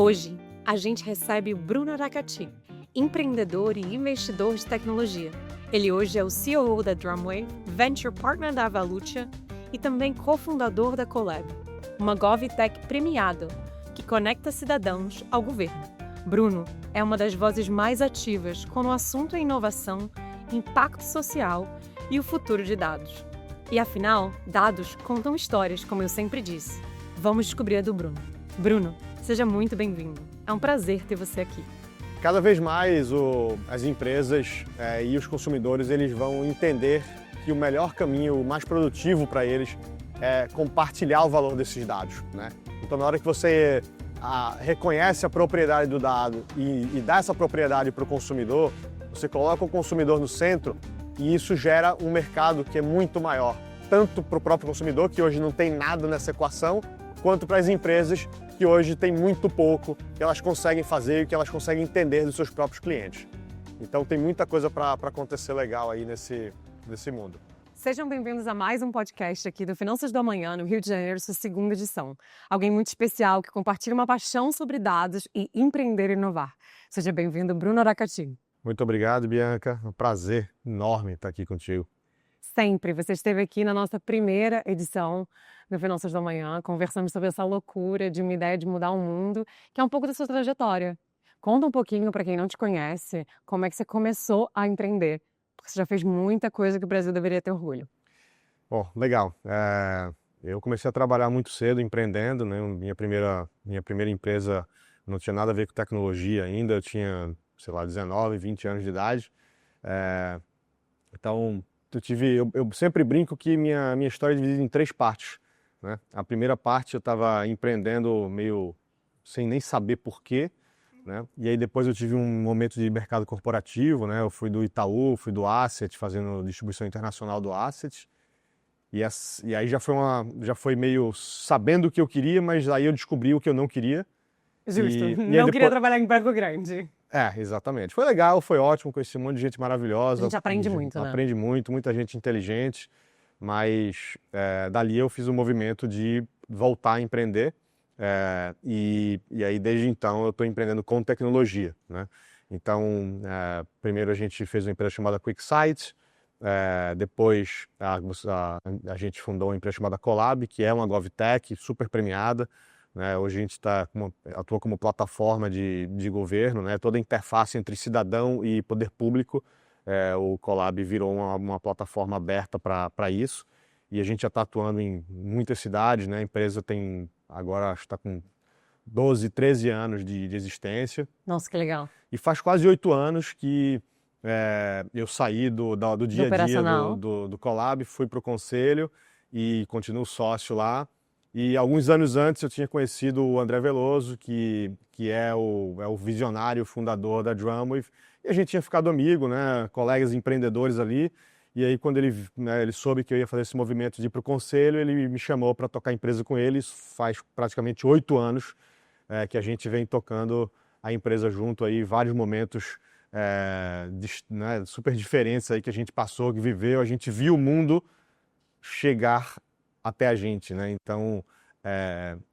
Hoje, a gente recebe o Bruno Aracaty, empreendedor e investidor de tecnologia. Ele hoje é o CEO da DrumWave, Venture Partner da Avalutia e também cofundador da Colab, uma GovTech premiada que conecta cidadãos ao governo. Bruno é uma das vozes mais ativas quando o assunto é inovação, impacto social e o futuro de dados. E afinal, dados contam histórias, como eu sempre disse. Vamos descobrir a do Bruno. Bruno, seja muito bem-vindo. É um prazer ter você aqui. Cada vez mais as empresas e os consumidores eles vão entender que o melhor caminho, o mais produtivo para eles é compartilhar o valor desses dados, né? Então, na hora que você reconhece a propriedade do dado e dá essa propriedade para o consumidor, você coloca o consumidor no centro e isso gera um mercado que é muito maior, tanto para o próprio consumidor, que hoje não tem nada nessa equação, quanto para as empresas que hoje têm muito pouco que elas conseguem fazer e que elas conseguem entender dos seus próprios clientes. Então tem muita coisa para acontecer legal aí nesse mundo. Sejam bem-vindos a mais um podcast aqui do Finanças do Amanhã, no Rio de Janeiro, sua segunda edição. Alguém muito especial que compartilha uma paixão sobre dados e empreender e inovar. Seja bem-vindo, Bruno Aracaty. Muito obrigado, Bianca. É um prazer enorme estar aqui contigo. Sempre. Você esteve aqui na nossa primeira edição do Finanças do Amanhã, conversando sobre essa loucura de uma ideia de mudar o mundo, que é um pouco da sua trajetória. Conta um pouquinho, para quem não te conhece, como é que você começou a empreender. Porque você já fez muita coisa que o Brasil deveria ter orgulho. Bom, legal. Eu comecei a trabalhar muito cedo, empreendendo, né? Minha primeira empresa não tinha nada a ver com tecnologia ainda, eu tinha, 19, 20 anos de idade. Então, eu sempre brinco que minha história é dividida em 3 partes, né? A primeira parte eu estava empreendendo meio sem nem saber por quê, né? E aí depois eu tive um momento de mercado corporativo, né? Eu fui do Itaú, fui do Asset, fazendo distribuição internacional do Asset. E aí já foi meio sabendo o que eu queria, mas aí eu descobri o que eu não queria. Justo. Não queria trabalhar em banco grande. Exatamente. Foi legal, foi ótimo, conheci um monte de gente maravilhosa. A gente aprende muito, né? Aprende muito, muita gente inteligente, mas dali eu fiz o movimento de voltar a empreender e aí desde então eu estou empreendendo com tecnologia, né? Então, primeiro a gente fez uma empresa chamada QuickSight, depois a gente fundou uma empresa chamada Colab, que é uma GovTech super premiada. Hoje a gente atua como plataforma de governo, né? Toda a interface entre cidadão e poder público, o Colab virou uma plataforma aberta para isso, e a gente já está atuando em muitas cidades, né? A empresa agora está com 12, 13 anos de existência. Nossa, que legal. E faz quase 8 anos que eu saí do dia a dia do Colab, fui para o conselho e continuo sócio lá. E alguns anos antes eu tinha conhecido o André Veloso, que é o visionário fundador da DrumWave, e a gente tinha ficado amigo, né, colegas empreendedores ali, e aí quando ele soube que eu ia fazer esse movimento de ir para o conselho, ele me chamou para tocar a empresa com ele. Isso faz praticamente 8 anos que a gente vem tocando a empresa junto aí, vários momentos super diferentes aí que a gente passou, que viveu, a gente viu o mundo chegar até a gente, né? Então,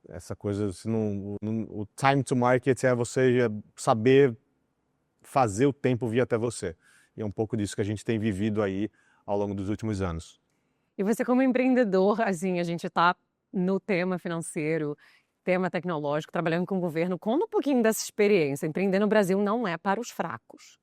essa coisa, o time to market é você saber fazer o tempo vir até você. E é um pouco disso que a gente tem vivido aí ao longo dos últimos anos. E você como empreendedor, assim, a gente está no tema financeiro, tema tecnológico, trabalhando com o governo. Conta um pouquinho dessa experiência. Empreender no Brasil não é para os fracos.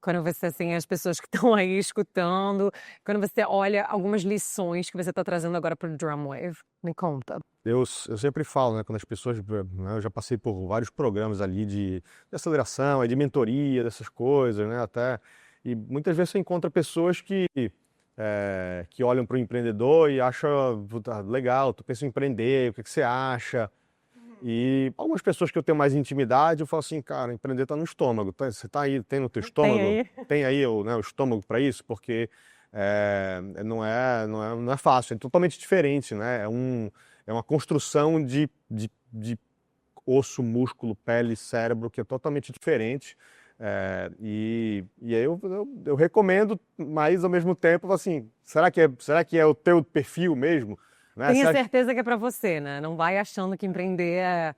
Quando você, assim, as pessoas que estão aí escutando, quando você olha algumas lições que você está trazendo agora para o DrumWave, me conta. Eu sempre falo, né, quando as pessoas, né, eu já passei por vários programas ali de aceleração, de mentoria, dessas coisas, né, até, e muitas vezes você encontra pessoas que olham para o empreendedor e acham, legal, tu pensa em empreender, o que você acha? E algumas pessoas que eu tenho mais intimidade, eu falo assim, cara, empreender está no estômago. Você tá aí, tem no teu estômago? Tem aí o estômago para isso? Porque não é fácil, é totalmente diferente, né? É uma construção de osso, músculo, pele, cérebro, que é totalmente diferente. E aí eu recomendo, mas ao mesmo tempo, assim, será que é o teu perfil mesmo? Né? Tenha certeza que é para você, né? Não vai achando que empreender é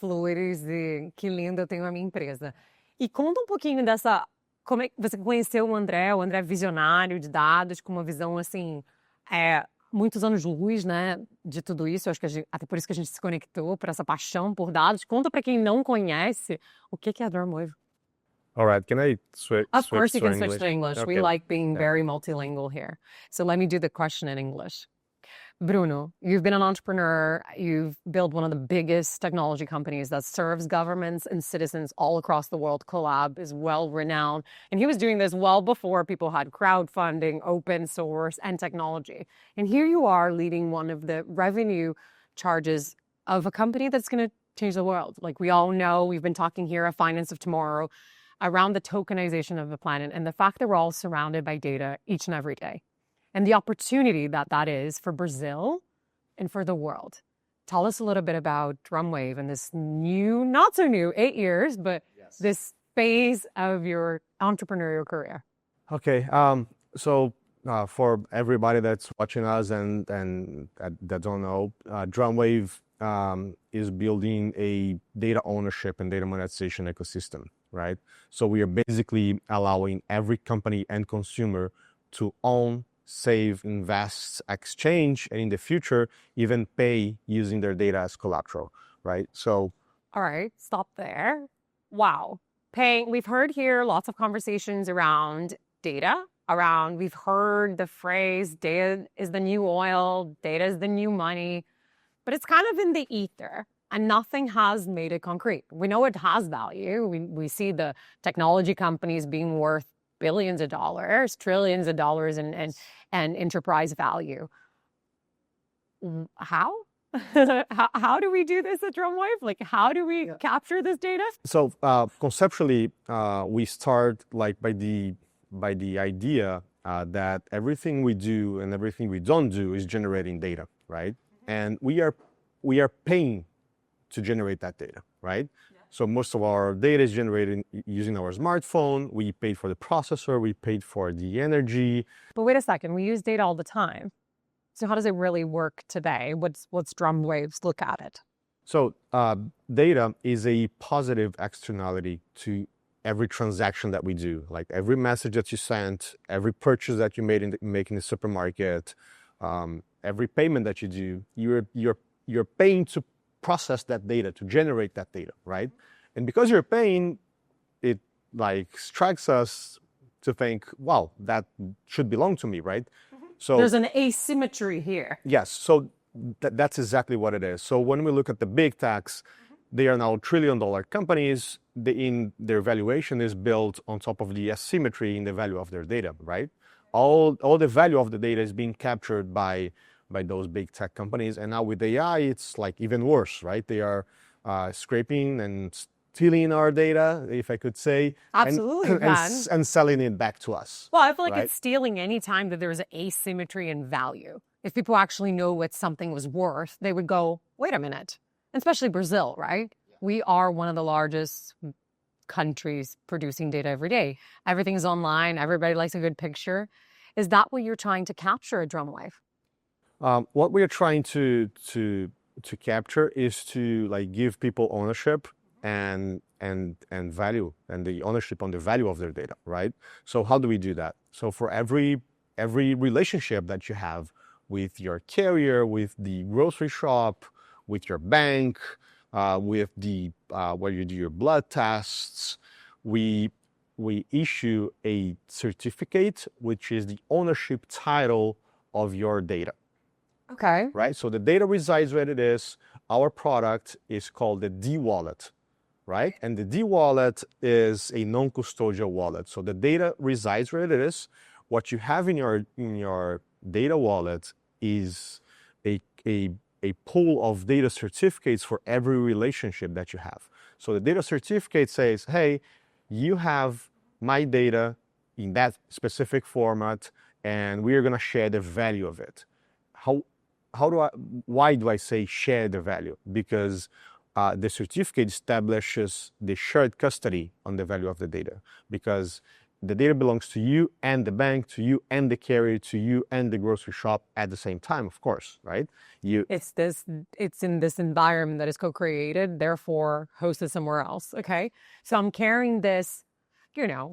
Flores, e que lindo, eu tenho a minha empresa. E conta um pouquinho dessa... Como é que você conheceu o André visionário de dados, com uma visão, assim, muitos anos-luz, né, de tudo isso. Eu acho que até por isso que a gente se conectou, por essa paixão por dados. Conta para quem não conhece o que é a DrumWave. All right, can I switch Of course you to can switch to English. Okay. We like being very multilingual here. So let me do the question in English. Bruno, you've been an entrepreneur. You've built one of the biggest technology companies that serves governments and citizens all across the world. Collab is well renowned. And he was doing this well before people had crowdfunding, open source, and technology. And here you are leading one of the revenue charges of a company that's going to change the world. Like we all know, we've been talking here at Finance of Tomorrow around the tokenization of the planet and the fact that we're all surrounded by data each and every day. And the opportunity that is for Brazil and for the world. Tell us a little bit about DrumWave and this new, not so new, 8 years, but yes, this phase of your entrepreneurial career. Okay, so for everybody that's watching us and that don't know, DrumWave is building a data ownership and data monetization ecosystem, right? So we are basically allowing every company and consumer to own, save, invest, exchange, and in the future, even pay using their data as collateral, right? So... All right, stop there. Wow. Paying, we've heard here lots of conversations around data, we've heard the phrase, data is the new oil, data is the new money, but it's kind of in the ether and nothing has made it concrete. We know it has value. We see the technology companies being worth billions of dollars, trillions of dollars and enterprise value. How? How do we do this at DrumWave? Like, how do we capture this data? So conceptually, we start like by the idea that everything we do and everything we don't do is generating data, right? And we are paying to generate that data, right? So most of our data is generated using our smartphone. We paid for the processor, we paid for the energy. But wait a second, we use data all the time. So how does it really work today? What's DrumWave's look at it? So data is a positive externality to every transaction that we do. Like every message that you sent, every purchase that you make in the supermarket, every payment that you do, you're paying to process that data, to generate that data, right? And because you're paying, it like strikes us to think, wow, that should belong to me, right? Mm-hmm. So there's an asymmetry here. Yes, so that's exactly what it is. So when we look at the big techs, they are now trillion-dollar companies. In their valuation is built on top of the asymmetry in the value of their data, right? All the value of the data is being captured by those big tech companies. And now with AI, it's like even worse, right? They are scraping and stealing our data, if I could say. Absolutely, and selling it back to us. Well, I feel like right? It's stealing any time that there's asymmetry in value. If people actually know what something was worth, they would go, wait a minute. Especially Brazil, right? Yeah. We are one of the largest countries producing data every day. Everything is online. Everybody likes a good picture. Is that what you're trying to capture at DrumWave? What we are trying to capture is to like give people ownership and value and the ownership on the value of their data, right? So how do we do that? So for every relationship that you have with your carrier, with the grocery shop, with your bank, with the where you do your blood tests, we issue a certificate, which is the ownership title of your data. Okay. Right? So the data resides where it is. Our product is called the D-Wallet, right? And the D-Wallet is a non-custodial wallet. So the data resides where it is. What you have in your data wallet is a pool of data certificates for every relationship that you have. So the data certificate says, hey, you have my data in that specific format, and we are going to share the value of it. Why do I say share the value? Because the certificate establishes the shared custody on the value of the data. Because the data belongs to you and the bank, to you and the carrier, to you and the grocery shop at the same time, of course, right? It's in this environment that is co-created, therefore hosted somewhere else. Okay. So I'm carrying this,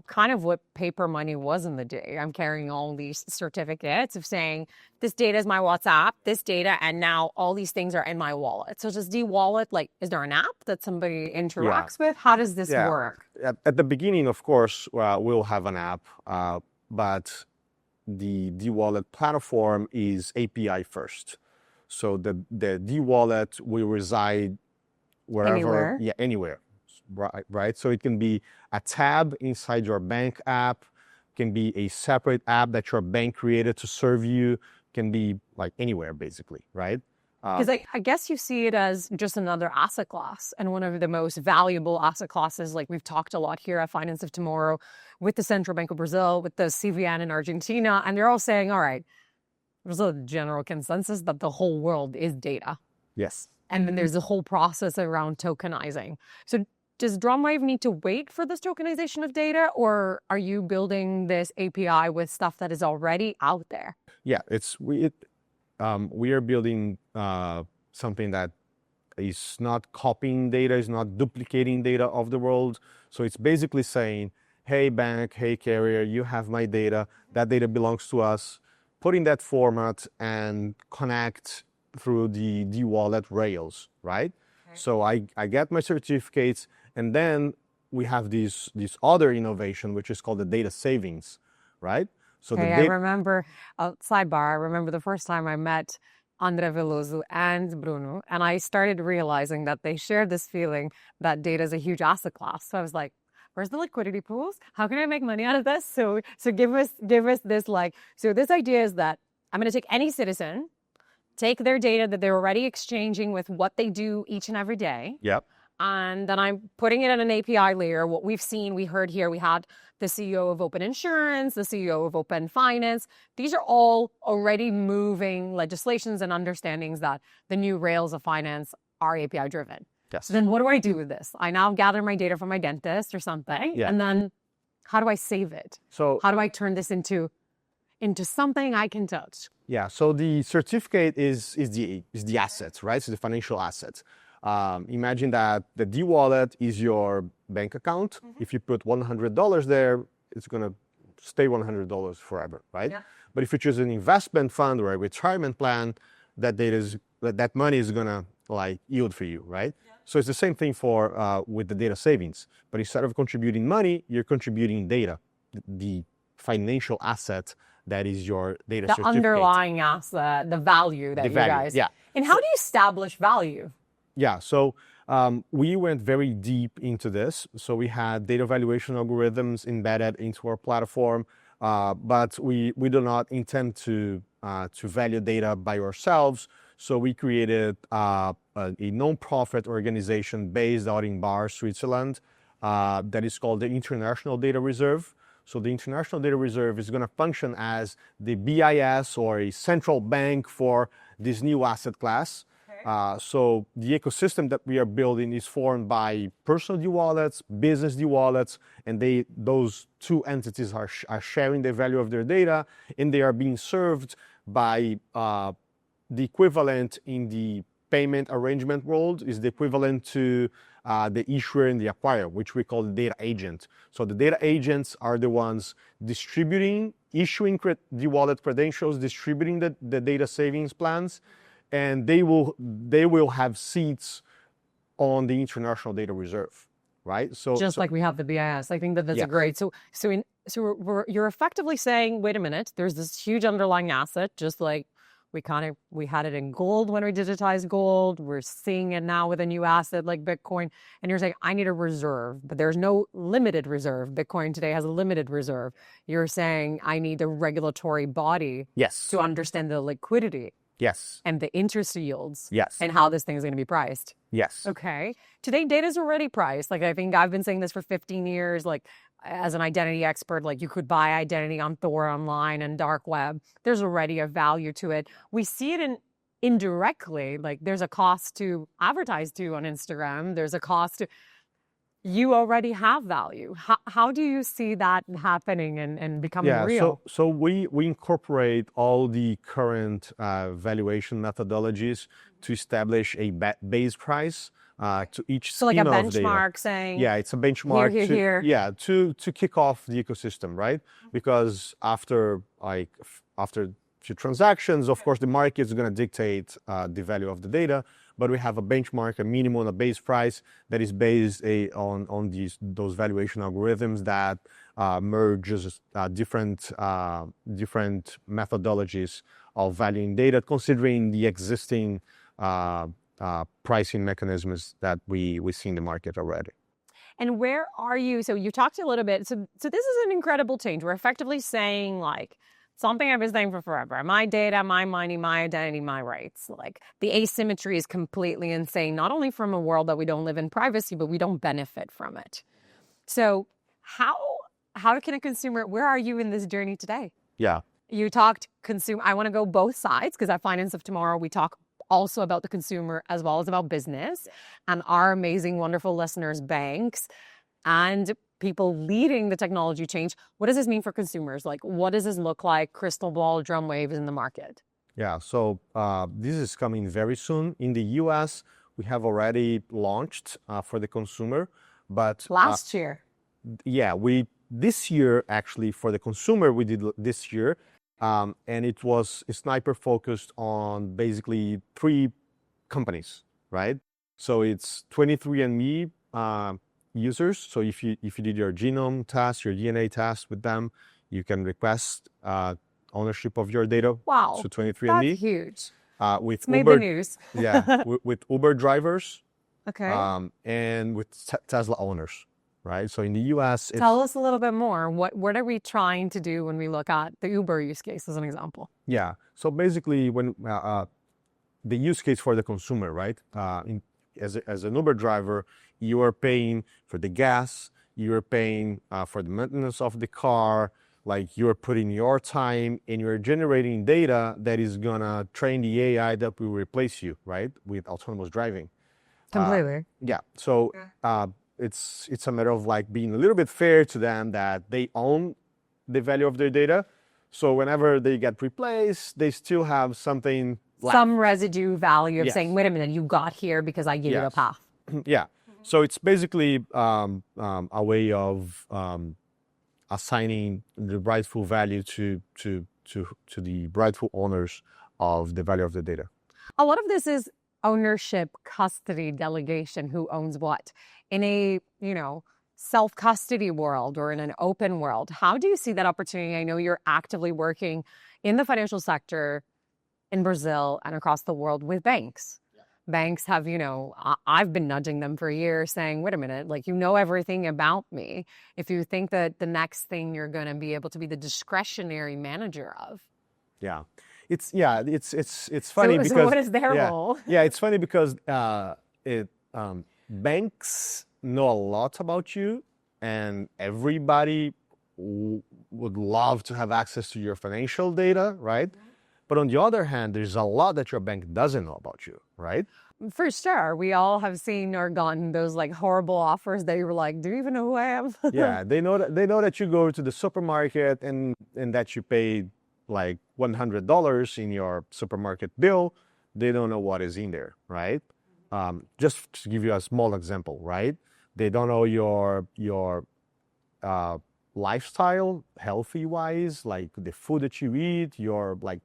kind of what paper money was in the day. I'm carrying all these certificates of saying this data is my WhatsApp, this data, and now all these things are in my wallet. So does wallet, is there an app that somebody interacts with? How does this work? At the beginning, of course, we'll have an app, but the wallet platform is API first. So the wallet will reside wherever, anywhere. Right. So it can be a tab inside your bank app, can be a separate app that your bank created to serve you, can be anywhere basically, right? Because I guess you see it as just another asset class, and one of the most valuable asset classes, like we've talked a lot here at Finance of Tomorrow with the Central Bank of Brazil, with the CVN in Argentina, and they're all saying, all right, there's a general consensus that the whole world is data. Yes. And then there's a whole process around tokenizing. So does DrumWave need to wait for this tokenization of data, or are you building this API with stuff that is already out there? Yeah, we are building something that is not copying data, is not duplicating data of the world. So it's basically saying, hey bank, hey carrier, you have my data, that data belongs to us. Put in that format and connect through the wallet rails, right? Okay. So I get my certificates, and then we have this other innovation, which is called the data savings, right? So I remember, sidebar, I remember the first time I met André Veloso and Bruno, and I started realizing that they shared this feeling that data is a huge asset class. So I was like, where's the liquidity pools? How can I make money out of this? So give us this so this idea is that I'm going to take any citizen, take their data that they're already exchanging with what they do each and every day. Yep. And then I'm putting it in an API layer. What we've seen, we heard here, we had the CEO of Open Insurance, the CEO of Open Finance. These are all already moving legislations and understandings that the new rails of finance are API driven. Yes. So then what do I do with this? I now gather my data from my dentist or something. Yeah. And then how do I save it? So how do I turn this into something I can touch? Yeah, so the certificate is the asset, right? So the financial asset. Imagine that the D-wallet is your bank account. Mm-hmm. If you put $100 there, it's going to stay $100 forever, right? Yeah. But if you choose an investment fund or a retirement plan, that money is going to yield for you, right? Yeah. So it's the same thing for with the data savings. But instead of contributing money, you're contributing data, the financial asset that is your data certificate. The underlying asset, the value that guys... Yeah. And how do you establish value? Yeah, so we went very deep into this. So we had data valuation algorithms embedded into our platform, but we do not intend to value data by ourselves. So we created a non-profit organization based out in Bar, Switzerland, that is called the International Data Reserve. So the International Data Reserve is going to function as the BIS or a central bank for this new asset class. Okay. So the ecosystem that we are building is formed by personal D-wallets, business D-wallets, and those two entities are sharing the value of their data, and they are being served by the equivalent in the payment arrangement world is the equivalent to the issuer and the acquirer, which we call the data agent. So the data agents are the ones distributing, issuing the wallet credentials, distributing the data savings plans, and they will have seats on the International Data Reserve, right? So just like we have the BIS. I think that's a great. So you're effectively saying, wait a minute, there's this huge underlying asset, just like we had it in gold when we digitized gold. We're seeing it now with a new asset like Bitcoin. And you're saying, I need a reserve, but there's no limited reserve. Bitcoin today has a limited reserve. You're saying I need a regulatory body to understand the liquidity. Yes. And the interest yields. Yes. And how this thing is going to be priced. Yes. Okay. Today, data is already priced. I think I've been saying this for 15 years, as an identity expert, you could buy identity on Thor online and dark web. There's already a value to it. We see it indirectly, there's a cost to advertise to on Instagram. There's a cost to, you already have value. How do you see that happening and becoming real? So we incorporate all the current valuation methodologies to establish a base price to each So like a scheme of data. benchmark saying, Yeah, it's a benchmark here. Yeah, to kick off the ecosystem, right? Because after few transactions, of course, the market is going to dictate the value of the data, but we have a benchmark, a minimum, a base price that is based on those valuation algorithms that merges different methodologies of valuing data, considering the existing pricing mechanisms that we see in the market already. And where are you? So you talked a little bit. So this is an incredible change. We're effectively saying like something I've been saying for forever. My data, my money, my identity, my rights. Like the asymmetry is completely insane, not only from a world that we don't live in privacy, but we don't benefit from it. So how can a consumer, where are you in this journey today? Yeah. You talked consumer. I want to go both sides because at Finance of Tomorrow, we talk also about the consumer as well as about business and our amazing, wonderful listeners, banks and people leading the technology change. What does this mean for consumers? Like, what does this look like? Crystal ball, DrumWave in the market. Yeah, so this is coming very soon. In the US, we have already launched for the consumer, but last year. Yeah, this year actually for the consumer we did this year, and it was sniper focused on basically 3 companies, right? So it's 23andMe users. So if you did your genome test, your DNA test with them, you can request ownership of your data. Wow, so 23andMe. That's huge. With it's made Uber, the news. Yeah, with Uber drivers. Okay. And with Tesla owners, right? So in the US, tell us a little bit more. What are we trying to do when we look at the Uber use case as an example? Yeah. So basically, when the use case for the consumer, right? As an Uber driver, you are paying for the gas, you are paying for the maintenance of the car, like you're putting your time and you're generating data that is gonna train the AI that will replace you, right? With autonomous driving. Completely. Yeah. So it's a matter of like being a little bit fair to them that they own the value of their data. So whenever they get replaced, they still have something left. Some residue value of saying, wait a minute, you got here because I gave you a path. Yeah. So it's basically a way of assigning the rightful value to the rightful owners of the value of the data. A lot of this is ownership, custody, delegation, who owns what. In a, self-custody world or in an open world, how do you see that opportunity? I know you're actively working in the financial sector in Brazil and across the world with banks. Banks have, I've been nudging them for years saying, wait a minute, like, everything about me. If you think that the next thing you're going to be able to be the discretionary manager of. Yeah. It's funny because. So what is their role? Yeah, it's funny because banks know a lot about you and everybody would love to have access to your financial data, right? But on the other hand, there's a lot that your bank doesn't know about you, right? For sure. We all have seen or gotten those like horrible offers that you were like, do you even know who I am? Yeah, they know that you go to the supermarket and that you pay like $100 in your supermarket bill. They don't know what is in there, right? Just to give you a small example, right? They don't know your lifestyle, healthy-wise, like the food that you eat, your like.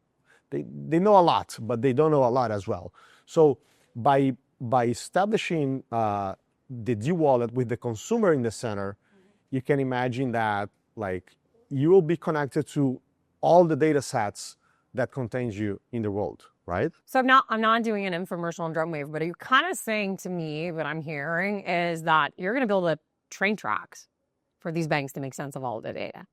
They know a lot, but they don't know a lot as well. So by establishing the D-Wallet with the consumer in the center, you can imagine that like you will be connected to all the data sets that contains you in the world, right? So I'm not doing an infomercial on DrumWave, but are you kind of saying to me, what I'm hearing is that you're going to build a train tracks for these banks to make sense of all the data.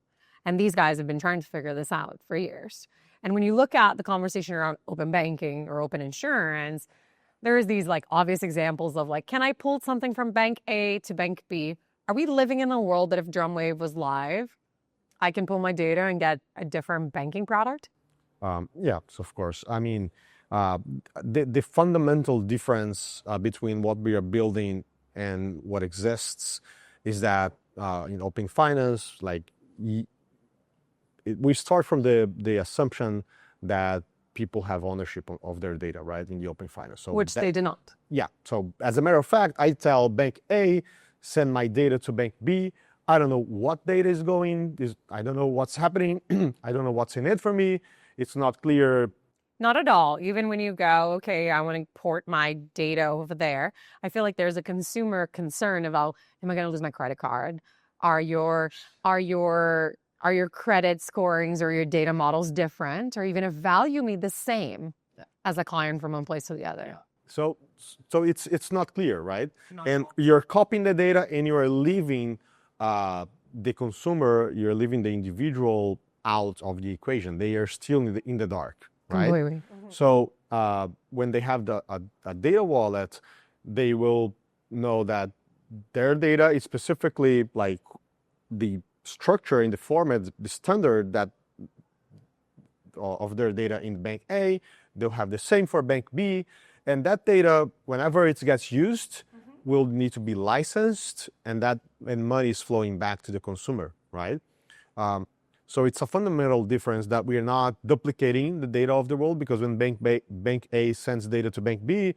And these guys have been trying to figure this out for years. And when you look at the conversation around open banking or open insurance, there's these like obvious examples of like, can I pull something from bank A to bank B? Are we living in a world that if DrumWave was live, I can pull my data and get a different banking product? Yes, of course. I mean, the fundamental difference between what we are building and what exists is that in open finance, like we start from the assumption that people have ownership of their data, right, in the open finance. So Which they do not. Yeah. So as a matter of fact, I tell bank A, send my data to bank B. I don't know what data is going. I don't know what's happening. I don't know what's in it for me. It's not clear. Not at all. Even when you go, okay, I want to port my data over there, I feel like there's a consumer concern about, am I going to lose my credit card? Are your credit scorings or your data models different? Or even if value me the same as a client from one place to the other? Yeah. So it's not clear, right? And you're copying the data and you're leaving the consumer, you're leaving the individual out of the equation. They are still in the dark, right? Completely. So when they have a data wallet, they will know that their data is specifically like the structure in the format, the standard that of their data in bank A. They'll have the same for bank B. And that data, whenever it gets used, will need to be licensed, and money is flowing back to the consumer, right? So it's a fundamental difference that we are not duplicating the data of the world, because when bank A sends data to bank B,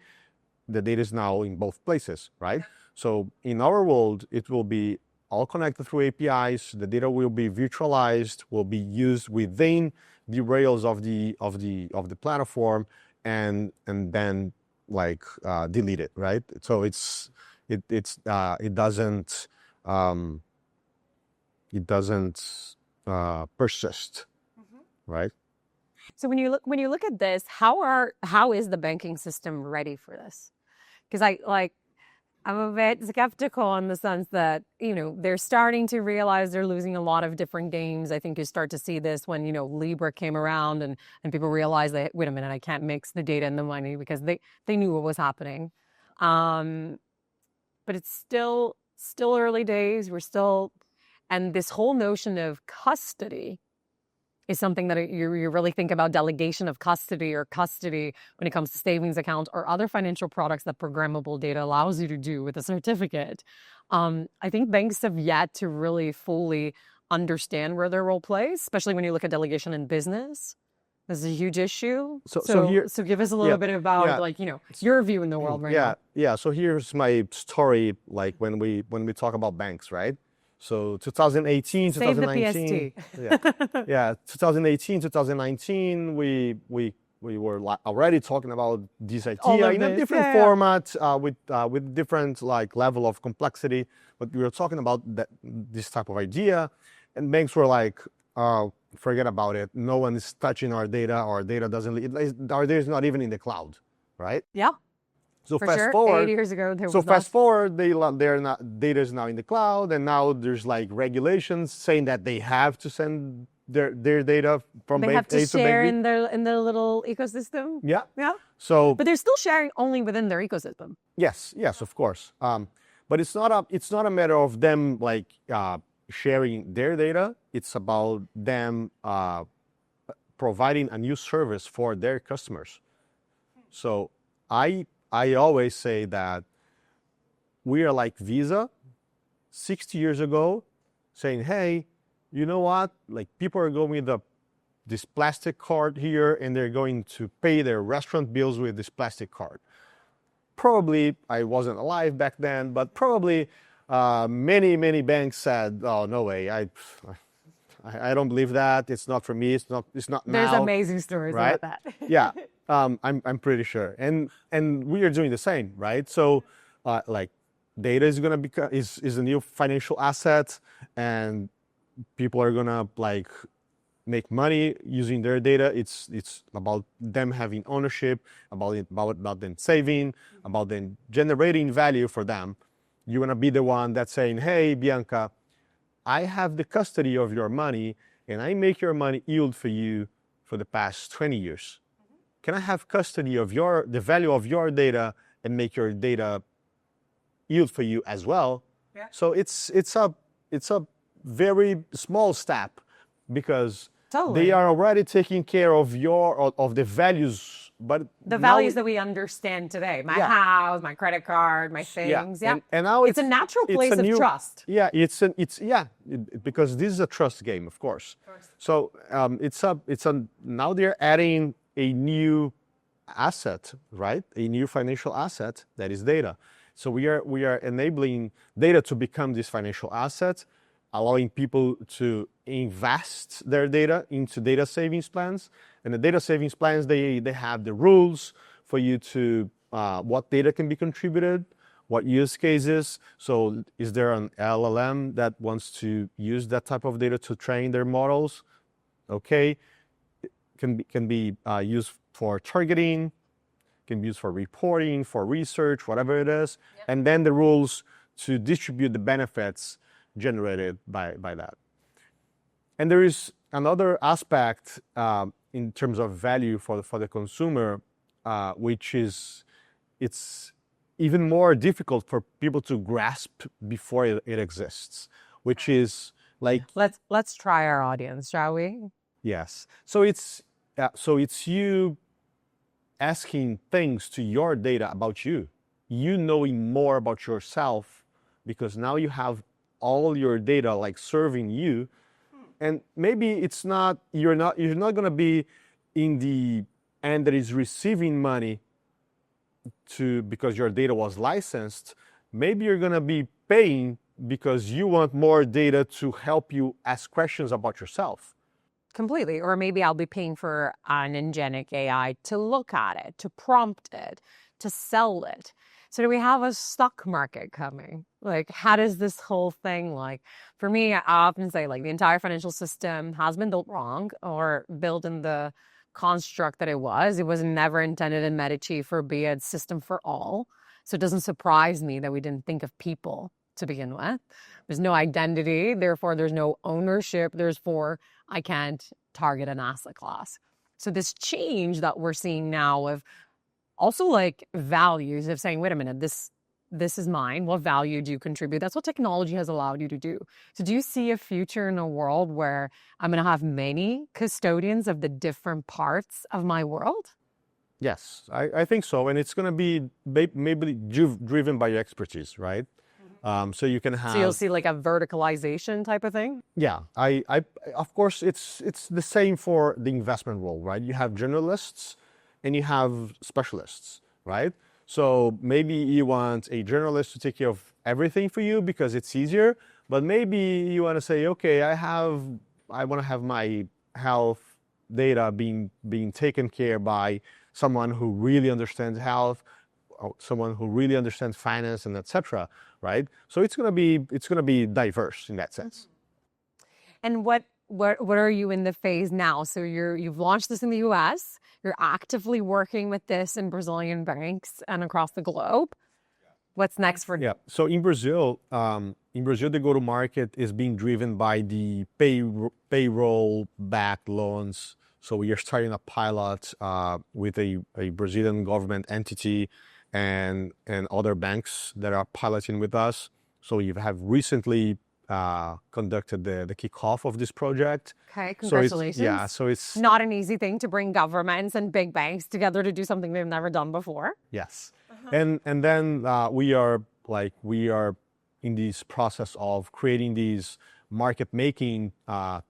the data is now in both places, right? So in our world, it will be all connected through APIs. The data will be virtualized, will be used within the rails of the platform, and then like delete it, right? So it doesn't persist, right? So when you look at this, how is the banking system ready for this? Because I'm a bit skeptical in the sense that, they're starting to realize they're losing a lot of different games. I think you start to see this when, Libra came around and people realized that, wait a minute, I can't mix the data and the money, because they knew what was happening. But it's still early days. And this whole notion of custody is something that you really think about, delegation of custody or custody when it comes to savings accounts or other financial products that programmable data allows you to do with a certificate. I think banks have yet to really fully understand where their role plays, especially when you look at delegation in business. This is a huge issue. So give us a little bit about your view in the world right now. Yeah. So here's my story, like when we talk about banks, right? So 2018, Save 2019. The PST. Yeah. 2018, 2019, we were already talking about this idea in a different format, with different like level of complexity. But we were talking about this type of idea, and banks were like, forget about it. No one is touching our data. Our data our data is not even in the cloud, right? Yeah. So For fast sure. forward, 8 years ago, fast forward, data is now in the cloud, and now there's like regulations saying that they have to send their data from they bank have to A to share bank B. in their little ecosystem. Yeah. Yeah. So, but they're still sharing only within their ecosystem. Yes, of course. But it's not a matter of them like sharing their data. It's about them providing a new service for their customers. So I always say that we are like Visa 60 years ago, saying, hey, you know what? Like, people are going with this plastic card here, and they're going to pay their restaurant bills with this plastic card. Probably, I wasn't alive back then, but probably many banks said, oh, no way, I don't believe that. It's not for me. It's not now. There's amazing stories right? about that. Yeah, I'm pretty sure. And we are doing the same, right? So like, data is gonna become is a new financial asset, and people are gonna like make money using their data. It's about them having ownership, about them saving, about them generating value for them. You wanna be the one that's saying, hey, Bianca, I have the custody of your money, and I make your money yield for you for the past 20 years. Can I have custody of the value of your data and make your data yield for you as well? Yeah. So it's a very small step, because Totally. they are already taking care of the values but The now values that we understand today, my Yeah. house, my credit card, my things. Yeah. And now It's a natural place of trust. because this is a trust game, of course. So now they're adding a new asset, right? A new financial asset that is data. So we are enabling data to become this financial asset, allowing people to invest their data into data savings plans. And the data savings plans, they have the rules for you to what data can be contributed, what use cases. So is there an LLM that wants to use that type of data to train their models? Okay, can be used for targeting, can be used for reporting, for research, whatever it is. Yep. And then the rules to distribute the benefits generated by that. And there is another aspect in terms of value for the consumer, which is it's even more difficult for people to grasp before it exists, which is like Let's try our audience, shall we? yes. So it's you asking things to your data about you, you knowing more about yourself, because now you have all your data like serving you. And maybe you're not going to be in the end that is receiving money because your data was licensed. Maybe you're going to be paying because you want more data to help you ask questions about yourself. Completely. Or maybe I'll be paying for an Ingenic AI to look at it, to prompt it, to sell it. So do we have a stock market coming? Like, how does this whole thing, like, for me, I often say, like, the entire financial system has been built wrong or built in the construct that it was. It was never intended in Medici for be a system for all. So it doesn't surprise me that we didn't think of people to begin with. There's no identity, therefore there's no ownership, I can't target an asset class. So this change that we're seeing now of also like values of saying, wait a minute, this is mine. What value do you contribute? That's what technology has allowed you to do. So do you see a future in a world where I'm going to have many custodians of the different parts of my world? Yes, I think so. And it's going to be maybe driven by your expertise, right? So you can have. So you'll see like a verticalization type of thing? Yeah, I of course it's the same for the investment role, right? You have generalists and you have specialists, right? So maybe you want a generalist to take care of everything for you because it's easier, but maybe you want to say, okay, I want to have my health data being taken care by someone who really understands health, or someone who really understands finance and etc. Right? So it's gonna be diverse in that sense. And what are you in the phase now? So you've launched this in the US. You're actively working with this in Brazilian banks and across the globe. What's next for? Yeah. So in Brazil, the go-to-market is being driven by the payroll-backed loans. So we are starting a pilot with a Brazilian government entity and other banks that are piloting with us. So we have recently conducted the kickoff of this project. Okay, congratulations. So it's not an easy thing to bring governments and big banks together to do something they've never done before. Yes, and then we are in this process of creating these market making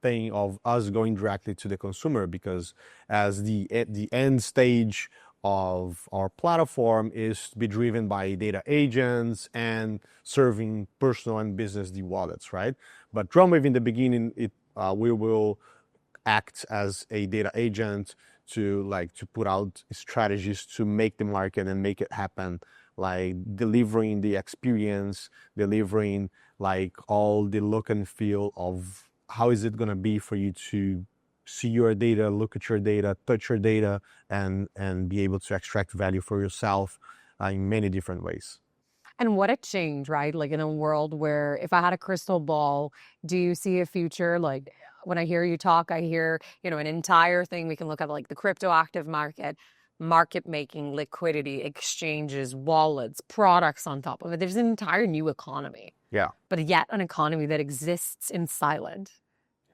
thing of us going directly to the consumer, because as the end stage of our platform is to be driven by data agents and serving personal and business wallets, right? But DrumWave in the beginning, we will act as a data agent to put out strategies to make the market and make it happen, like delivering the experience, delivering like all the look and feel of how is it gonna be for you to see your data, look at your data, touch your data, and be able to extract value for yourself in many different ways. And what a change, right? Like in a world where if I had a crystal ball, do you see a future? Like when I hear you talk, I hear, an entire thing. We can look at like the crypto active market making, liquidity, exchanges, wallets, products on top of it. There's an entire new economy. Yeah. But yet an economy that exists in silent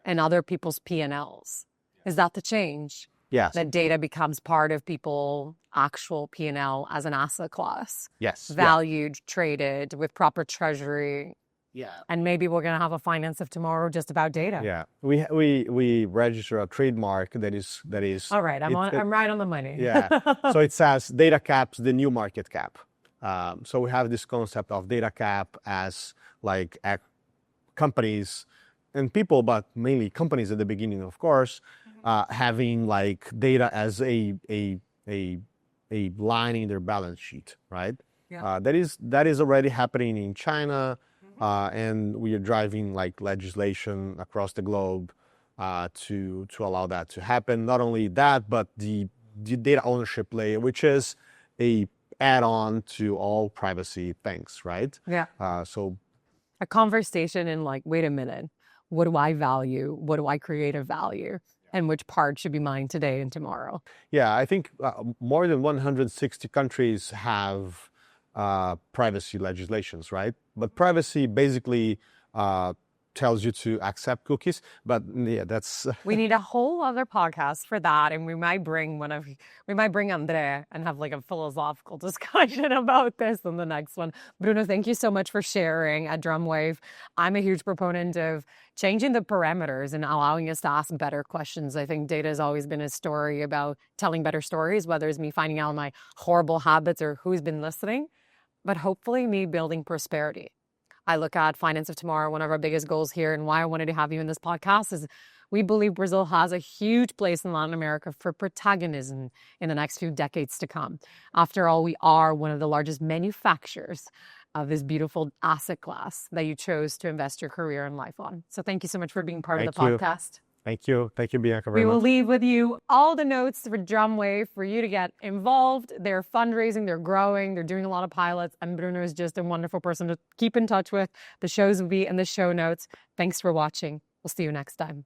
and other people's P&Ls. Is that the change? Yes. That data becomes part of people's actual P&L as an asset class. Yes. Valued, traded with proper treasury. Yeah. And maybe we're going to have a finance of tomorrow just about data. Yeah. We register a trademark that is. All right. I'm right on the money. Yeah. So it says data cap's the new market cap. So we have this concept of data cap as like companies and people, but mainly companies at the beginning, of course, having like data as a line in their balance sheet, right? Yeah. That is already happening in China, and we are driving like legislation across the globe to allow that to happen. Not only that, but the data ownership layer, which is a add-on to all privacy things, right? Yeah. So a conversation in like, wait a minute, what do I value? What do I create a value? And which part should be mine today and tomorrow? Yeah, I think more than 160 countries have privacy legislations, right? But privacy basically tells you to accept cookies. But yeah, that's we need a whole other podcast for that, and we might bring Andre and have like a philosophical discussion about this in the next one. Bruno, thank you so much for sharing at DrumWave. I'm a huge proponent of changing the parameters and allowing us to ask better questions. I think data has always been a story about telling better stories, whether it's me finding out my horrible habits or who's been listening, but hopefully me building prosperity. I look at Finance of Tomorrow, one of our biggest goals here, and why I wanted to have you in this podcast is we believe Brazil has a huge place in Latin America for protagonism in the next few decades to come. After all, we are one of the largest manufacturers of this beautiful asset class that you chose to invest your career and life on. So thank you so much for being part of the podcast. Thank you, Bianca, very much. We will leave with you all the notes for DrumWave for you to get involved. They're fundraising, they're growing, they're doing a lot of pilots, and Bruno is just a wonderful person to keep in touch with. The shows will be in the show notes. Thanks for watching. We'll see you next time.